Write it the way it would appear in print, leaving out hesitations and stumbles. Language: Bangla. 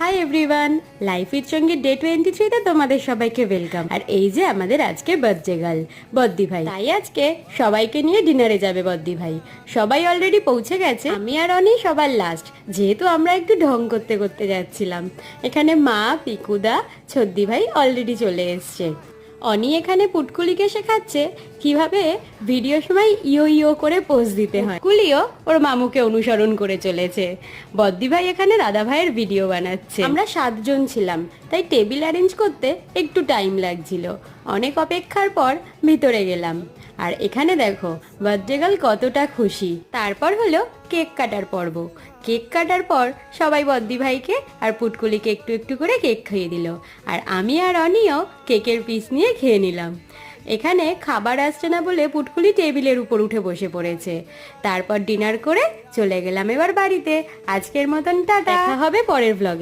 হাই এভরিওয়ান, লাইফ উইথ সঙ্গীত ডে 23-তে তোমাদের সবাইকে ওয়েলকাম। আর এই যে আমাদের আজকে বার্থডে গার্ল বদ্দি ভাই, তাই আজকে সবাইকে নিয়ে ডিনারে যাবে বদ্দি ভাই। সবাই অলরেডি পৌঁছে গেছে, আমি আর অনি সবার লাস্ট, যেহেতু আমরা একটু ঢং করতে করতে যাচ্ছিলাম। এখানে মা, পিকুদা, ছদ্দি ভাই অলরেডি চলে এসছে। অনি এখানে পুটকুলিকে শেখাচ্ছে কিভাবে ভিডিও সময় ইয়ো ইয়ো করে পোজ দিতে হয়। কুলিও ওর মামুকে অনুসরণ করে চলেছে। বদ্দি ভাই এখানে দাদা ভাইয়ের ভিডিও বানাচ্ছে। আমরা 7 জন ছিলাম, তাই টেবিল অ্যারেঞ্জ করতে একটু টাইম লাগছিল। অনেক অপেক্ষার পর ভিতরে গেলাম। আর এখানে দেখো বার্থডে গার্ল কতটা খুশি। তারপর হলো কেক কাটার পর্ব। কেক কাটার পর সবাই বদ্দি ভাইকে আর পুটকুলিকে একটু একটু করে কেক খাইয়ে দিল। আর আমি আর অনিও কেকের পিস নিয়ে খেয়ে নিলাম। এখানে খাবার আসছে না বলে পুটকুলি টেবিলের উপর উঠে বসে পড়েছে। তারপর ডিনার করে চলে গেলাম এবার বাড়িতে। আজকের মতন টাটা, দেখা হবে পরের ব্লগে।